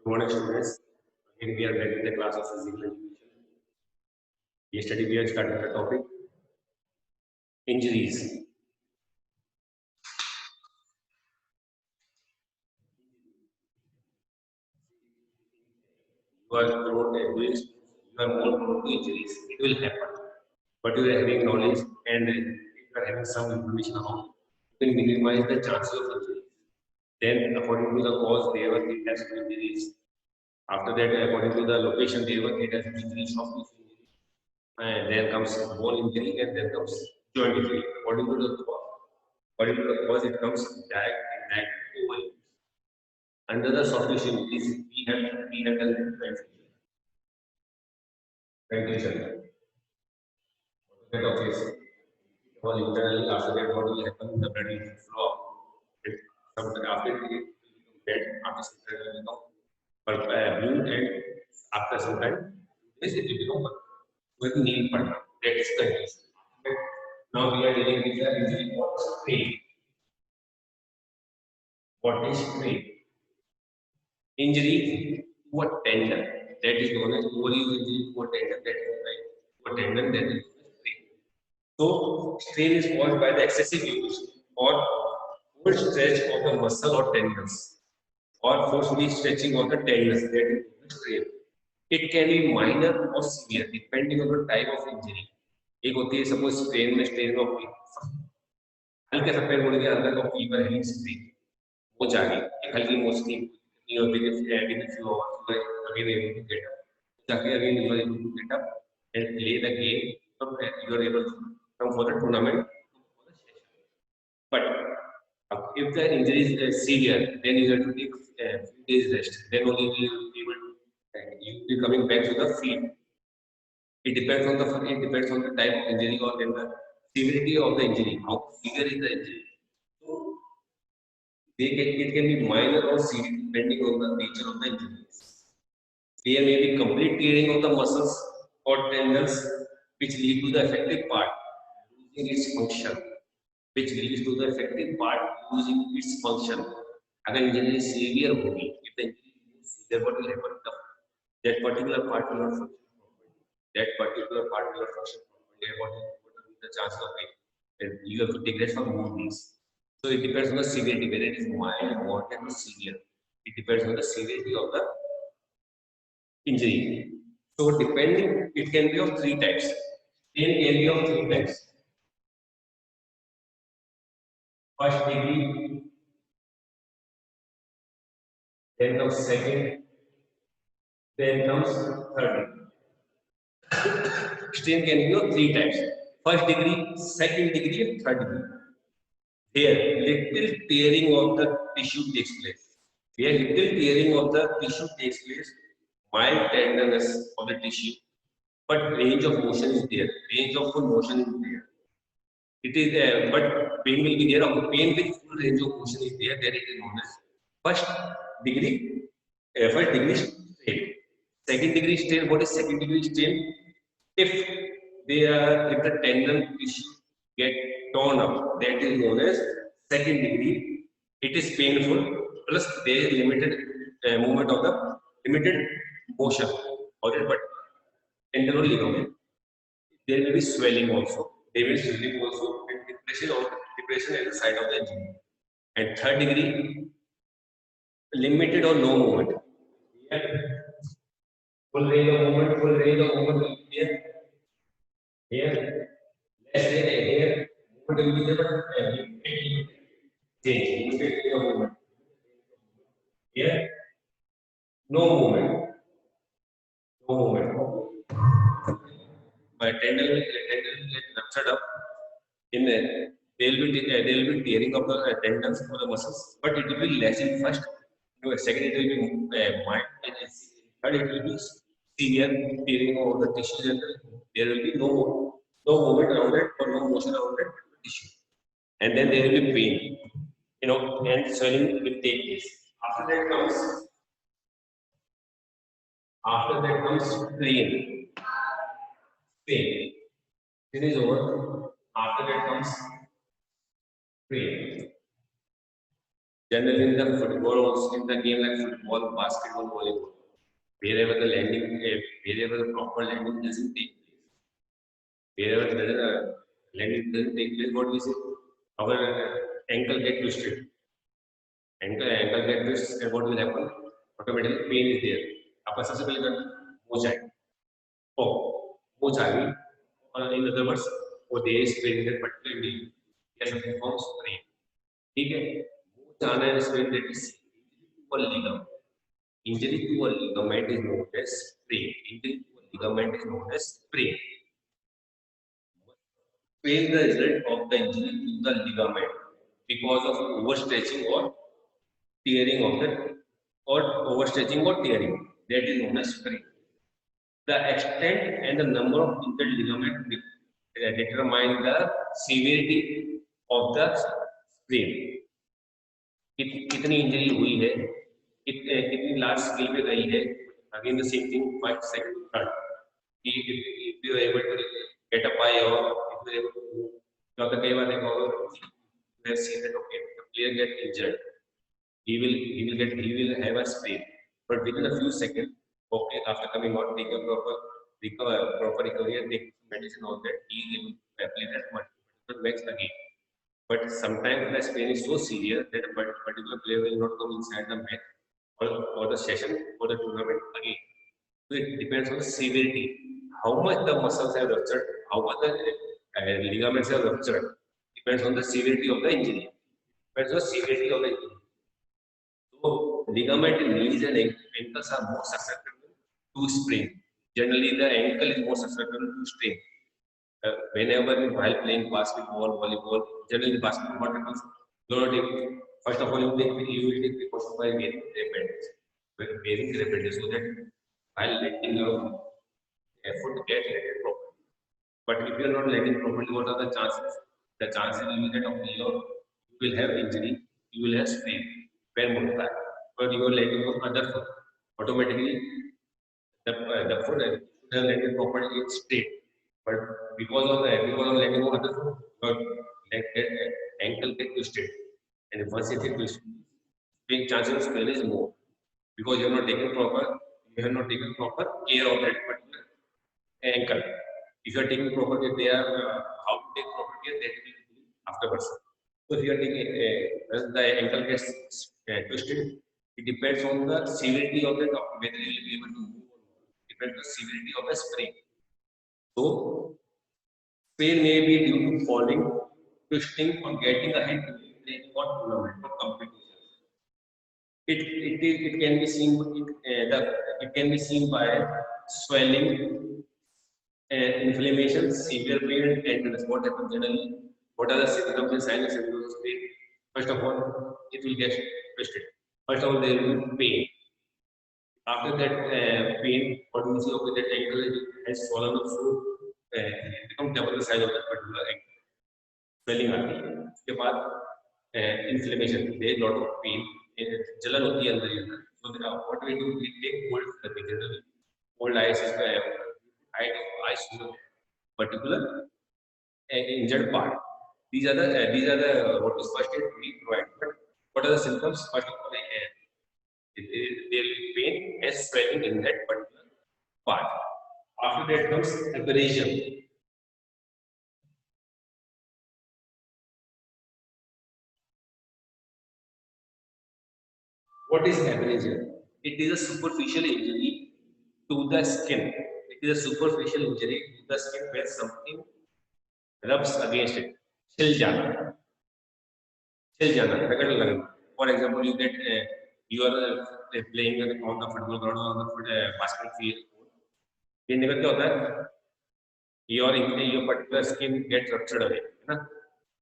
Good morning, students. Again, we are back in the class of physical education. Yesterday, we have started the topic injuries. You are prone to injuries. You are more prone to injuries. It will happen. But you are having knowledge and if you are having some information about it, you can minimize the chances of injuries. Then, according to the cause, there were it has injuries. After that, according to the location, there were it has injuries, soft tissue injury. And then comes bone injury, and then comes joint injury. According to the cause, it comes direct, indirect, over. Under the soft tissue injuries, we have done ventilation. That office. Well, internally, after that, what will happen? The blood will flow. It, after it will become dead, after some time it will become blue, and after some time, this it will become with knee pulp. That is the case. Now we are dealing with the injury of strain. What is strain? Injury to a tendon, that is known as overuse injury to a tendon, that is like to a tendon, that is strain. So strain is caused by the excessive use or forced stretch of the muscle or tendons, or forcefully stretching of the tendons, that is strain. It can be minor or severe depending on the type of injury. एक होती है suppose strain में strain of हल्का सा पैर मुड़ गया, हल्का का फीवर है, स्ट्रेन वो जागे, एक हल्की मोचनी नहीं होती है, within few hours you are again able to get up. Exactly, again you are able to get up and play the game. So you are able to come for the tournament. But if the injury is severe, then you have to take a few days rest. Then only you will be able to you will be coming back to the field. It depends on the type of injury or then the severity of the injury. How severe is the injury? So it can be minor or severe depending on the nature of the injury. There may be complete tearing of the muscles or tendons, which lead to the affected part losing its function. Which leads to the affected part losing its function. अगर injury severe होगी, if the injury is severe, what will happen? That particular part will not function. That particular part will not function. What is the chance of it? And you have to take rest for more days. So it depends on the severity, whether it is mild, moderate, or severe. It depends on the severity of the injury. So depending, it can be of three types. Pain can be of three types. First degree, then comes second, then comes third degree. Strain can be of three types. First degree, second degree, and third degree. Here, little tearing of the tissue takes place. Here, little tearing of the tissue takes place, mild tenderness of the tissue, but range of motion is there. Range of full motion is there. It is but pain will be there. Pain with full range of motion is there. There it is known as first degree. First degree strain. Second degree strain. What is second degree strain? If if the tendon tissue get torn up, that is known as second degree. It is painful. Plus there is limited movement of the limited motion. Alright, but tendon or ligament. There will be swelling also. There will be swelling also, and depression at the site of the injury. And third degree, limited or no movement. Here, full range of movement will be there. Here, less than here, movement will be there, but change, limited range of movement. Here, no movement. No movement. My tendon will get ruptured up. In there will be tearing of the tendons or the muscles, but it will be less in first. Second, it will be mild, and third, it will be severe tearing of the tissue, and there will be no movement around it or no motion around it tissue, and then there will be pain, and swelling will take place. After that comes pain. Pain. It is over. After that comes pain. Generally, in the football, in the game like football, basketball, volleyball, wherever the landing, wherever the proper landing doesn't take place, wherever the landing doesn't take place, what we say, our ankle get twisted, ankle get twisted, and what will happen? Automatically, pain is there. आपका सबसे पहले करना मोच आएगी, ओ मोच आ गई, और in other words, वो there is pain in that particular injury, या something forms pain. ठीक है, मोच आना है इसमें that is or ligament. Injury to a ligament is known as sprain. Injury to a ligament is known as sprain. Sprain the result of the injury to the ligament because of overstretching or tearing of the overstretching or tearing. That is known as sprain. The extent and the number of injured ligament determine the severity of the sprain. कितनी injury हुई है, कितनी large scale पे गई है. Again the same thing first second third कि if you are able to get up high or if you are able to जो आपने कई बार देखा होगा, you have seen that okay the player get injured, he will have a sprain, but within a few seconds, okay, after coming out, take a proper recovery and take medicine, all that, he is able to play that multiple match again. But sometimes the sprain is so severe that a particular player will not come inside the match or the session or the tournament again. So it depends on the severity, how much the muscles have ruptured, how much the ligaments have ruptured. Depends on the severity of the injury. Depends on the severity of the injury. So ligament in knees and ankles are more susceptible to sprain. Generally, the ankle is more susceptible to strain. Whenever while playing basketball, volleyball, generally basketball, what happens? You know, first of all, you will take precaution by wearing the bandages so that while letting your foot get landed properly. But if you are not landing properly, what are the chances? The chances will be that okay, you will have injury, you will have sprain, pain multiply. But you are landing on other foot, automatically the foot should have landed properly straight. But because of landing on other foot, your ankle get twisted, and once it is twisted, big chances of sprain is more because you have not taken proper care of that particular ankle. If you are taking proper care, they are how to take proper care that will be afterwards. So if you are taking the ankle gets twisted, it depends on the severity of the whether you will be able to move or not. Depends on the severity of the sprain. So sprain may be due to falling, twisting, or getting a hit during training or tournament or competition. It can be seen it can be seen by swelling, inflammation, severe pain, and tenderness. What happens generally? What are the symptoms and signs of pain? First of all, it will get twisted. First of all, there will be pain. After that pain, what we see okay, that ankle has swollen up, so it becomes double the size of that particular ankle. Swelling आती है. उसके बाद inflammation, there is lot of pain, जलन होती है अंदर ही अंदर. So what we do, we take cold therapy generally. Cold ice is ice to the particular injured part. These are the what is first aid we provide. But what are the symptoms? First of all, there will be pain and swelling in that particular part. After that comes abrasion. What is abrasion? It is a superficial injury to the skin. It is a superficial injury to the skin where something rubs against it. छिल जाना, रगड़ लगना. For example, you are playing on the football ground or on the basketball field. ये निकल क्या होता है? Your particular skin gets ruptured away, है ना?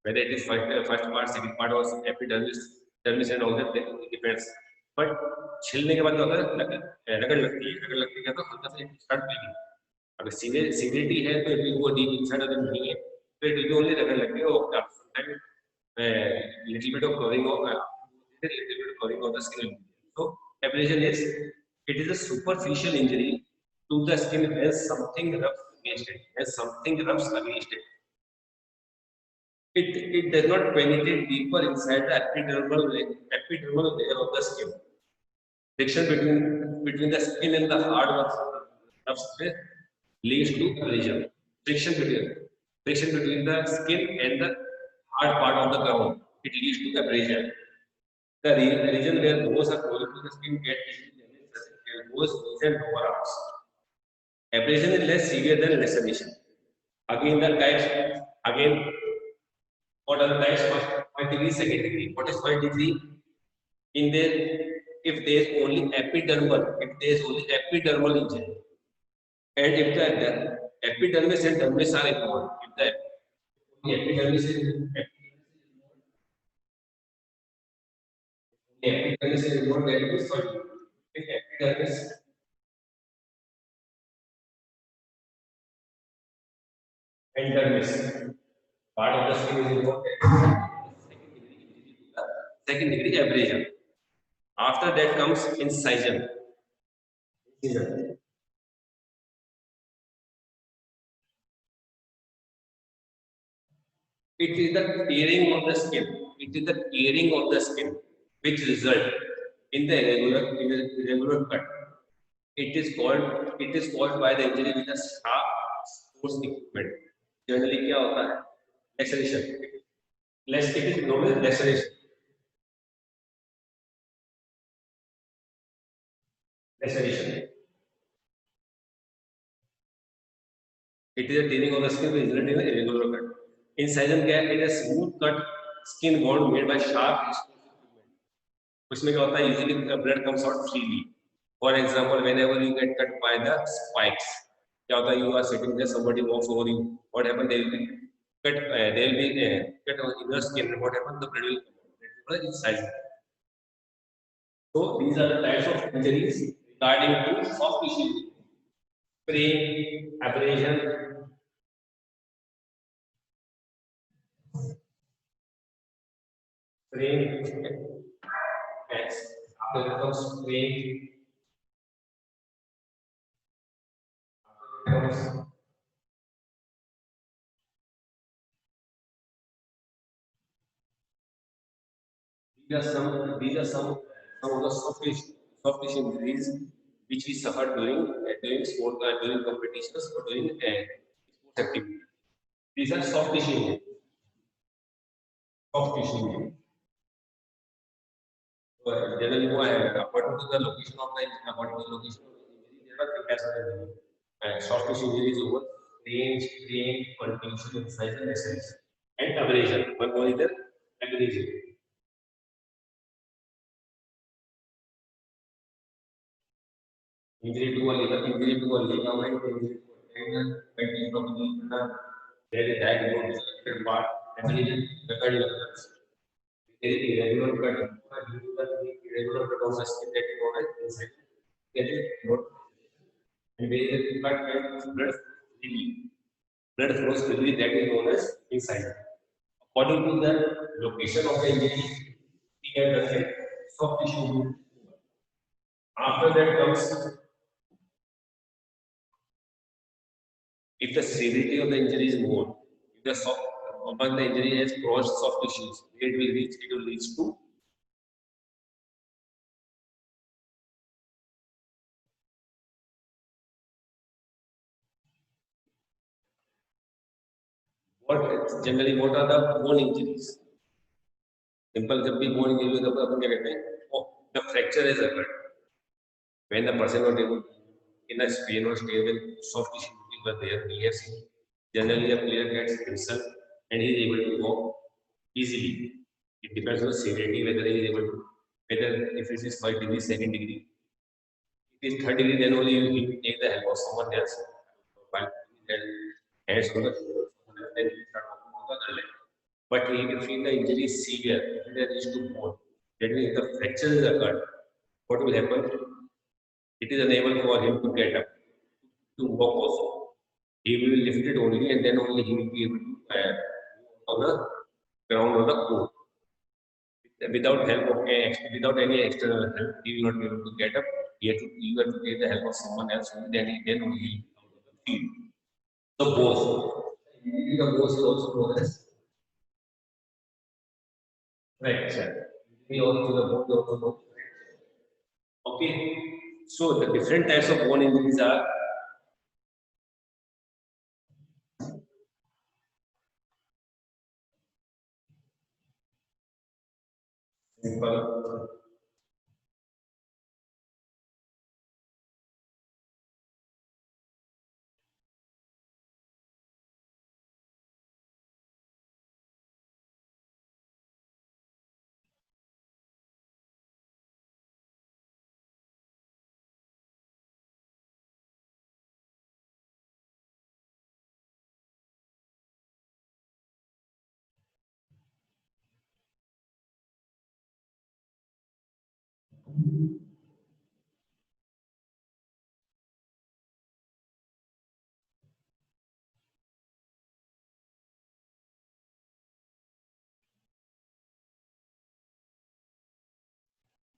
Whether it is first part, second part, or epidermis, dermis, and all that, it depends. But छिलने के बाद क्या होता है? रगड़ लगती है तो हल्का सा start bleeding. अगर severity है तो it will go deep inside, अगर नहीं है तो it will be only रगड़ लगती है और sometimes little bit of coloring of the skin. So abrasion is a superficial injury to the skin as something rubs against it. it does not penetrate deeper inside the epidermal layer of the skin. Friction between the skin and the hard substrate leads to abrasion. Friction between friction between the skin and the hard part of the ground, it leads to abrasion. The region where bones are closer to the skin get easily damaged, such as elbows, knees, and lower arms. Abrasion is less severe than laceration. Again, the types, again, what are the types? First degree, second degree. What is first degree? In there, if there is only epidermal injury, and if the epidermis and dermis are involved, if the epidermis is involved, then it is first degree. If epidermis and dermis part of the skin is involved, second degree abrasion. After that comes incision. Incision. It is the tearing of the skin. It is the tearing of the skin which result in the irregular cut. It is caused by the injury with a sharp sports equipment. Generally क्या होता है? Laceration. It is known as laceration. Laceration. It is a tearing of the skin which result in an irregular cut. Incision क्या है? It is a smooth cut skin wound made by sharp sports equipment. उसमें क्या होता है? Usually blood comes out freely. For example, whenever you get cut by the spikes, क्या होता है? You are sitting there, somebody walks over you. What happens? They will be cut. They will be cut in your skin. What happens? The blood will come out. Incision. So these are the types of injuries regarding to soft tissue: sprain, abrasion, sprain. Next, after that comes sprain. After that comes these are some of the soft tissue injuries which we suffered during competitions or during sports activity. These are soft tissue injuries. Soft tissue injuries. So, generally, according to the location of the injury, there are three types of injury. Soft tissue injuries over range, strain, contusion, incision, laceration, and abrasion. One more is the abrasion. Injury to a liver, injury to a ligament, injury to a tendon, continuous of the liver, there is diagnosed selected part, abrasion, the cut occurs. There is irregular cut, irregular cut of the skin that is known as incision. There is not, and there is a cut and blood freely. Blood flows freely, that is known as incision. According to the location of the injury, we can done soft tissue. After that comes, if the severity of the injury is more, if the once the injury has crossed soft tissues, it will reach to what are the bone injuries? Simple, जब भी bone injury होता है अपन क्या कहते हैं? Oh, the fracture has occurred. When the person was able in a sprain or stay when soft tissue were there, we have seen generally a player gets himself and he is able to walk easily. It depends on the severity whether he is able to, whether if it is 5 degree, second degree. If it is third degree, then only you will take the help of someone else. While hands on the shoulder, then you start walking on the other leg. But if the injury is severe, if it has reached to bone, that means the fracture is occurred. What will happen? It is unable for him to get up, to walk also. He will lift it only and then only he will be able to on the ground on the court. Without help of without any external help, he will not be able to get up. You have to take the help of someone else, then only he will be out of the field. The both. The both is also known as fracture. We also the bone also fracture. Okay. So the different types of bone injuries are simple.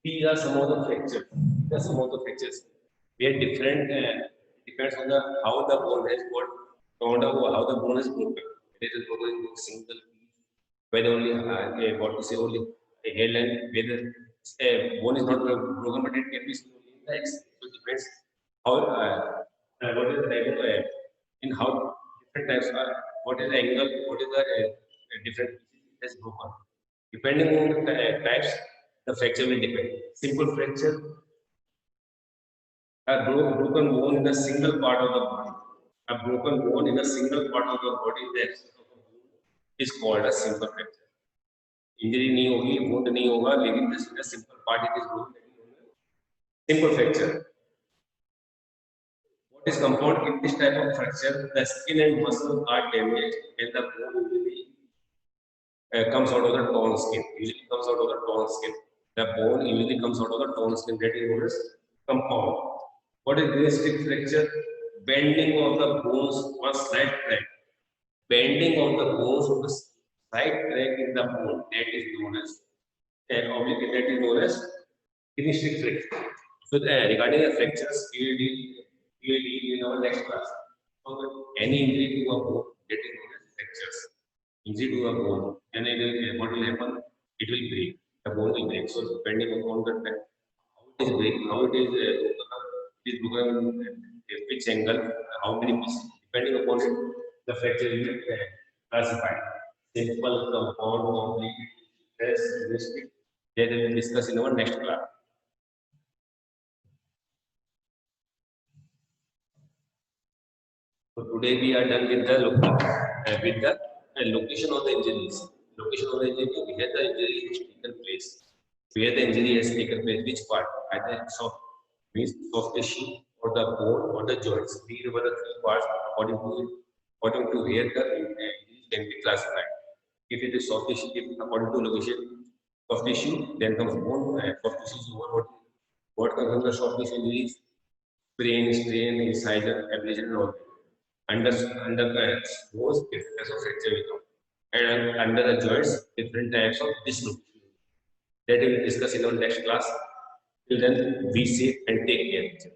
These are some of the fractures. These are some of the fractures. We are different. Depends on the how the bone has got torn out, how the bone is broken. Whether it is broken into single piece, whether only what to say only a hairline, whether a bone is not broken, but it can be seen only in the X. So it depends how what is the type of in how different types are. What is the angle? What is the different pieces it has broken? Depending on the types, the fracture will depend. Simple fracture, a broken bone in a single part of the body. A broken bone in a single part of the body that is called a simple fracture. Injury नहीं होगी, wound नहीं होगा, लेकिन just in a simple part it is broken. Simple fracture. What is compound in this type of fracture? The skin and muscle are damaged and the bone usually comes out of the torn skin. Usually comes out of the torn skin. The bone usually comes out of the torn skin. That is known as compound. What is green stick fracture? Bending of the bones or slight crack. Bending of the bones of the slight crack in the bone. That is known as oblique. That is known as green stick fracture. So regarding the fractures, we will deal in our next class. So any injury to a bone, that is known as fractures. Injury to a bone, and what will happen? It will break. The bone will break. So depending upon the time, how it is break, how it is broken, which angle, how many pieces, depending upon it, the fracture will be classified. Simple, compound, complete, stress, realistic. That we will discuss in our next class. So today we are done with the location of the injuries. Location of the injury, where the injury has taken place. Where the injury has taken place, which part? Either soft tissue or the bone or the joints. These were the three parts according to where the injury can be classified. If it is soft tissue, if according to location, soft tissue, then comes bone. Soft tissue is what comes under soft tissue injuries? Sprain, strain, incisor, abrasion, and all. Under bones, different types of fracture will come. And under the joints, different types of dislocation. That we will discuss in our next class. Till then, be safe and take care.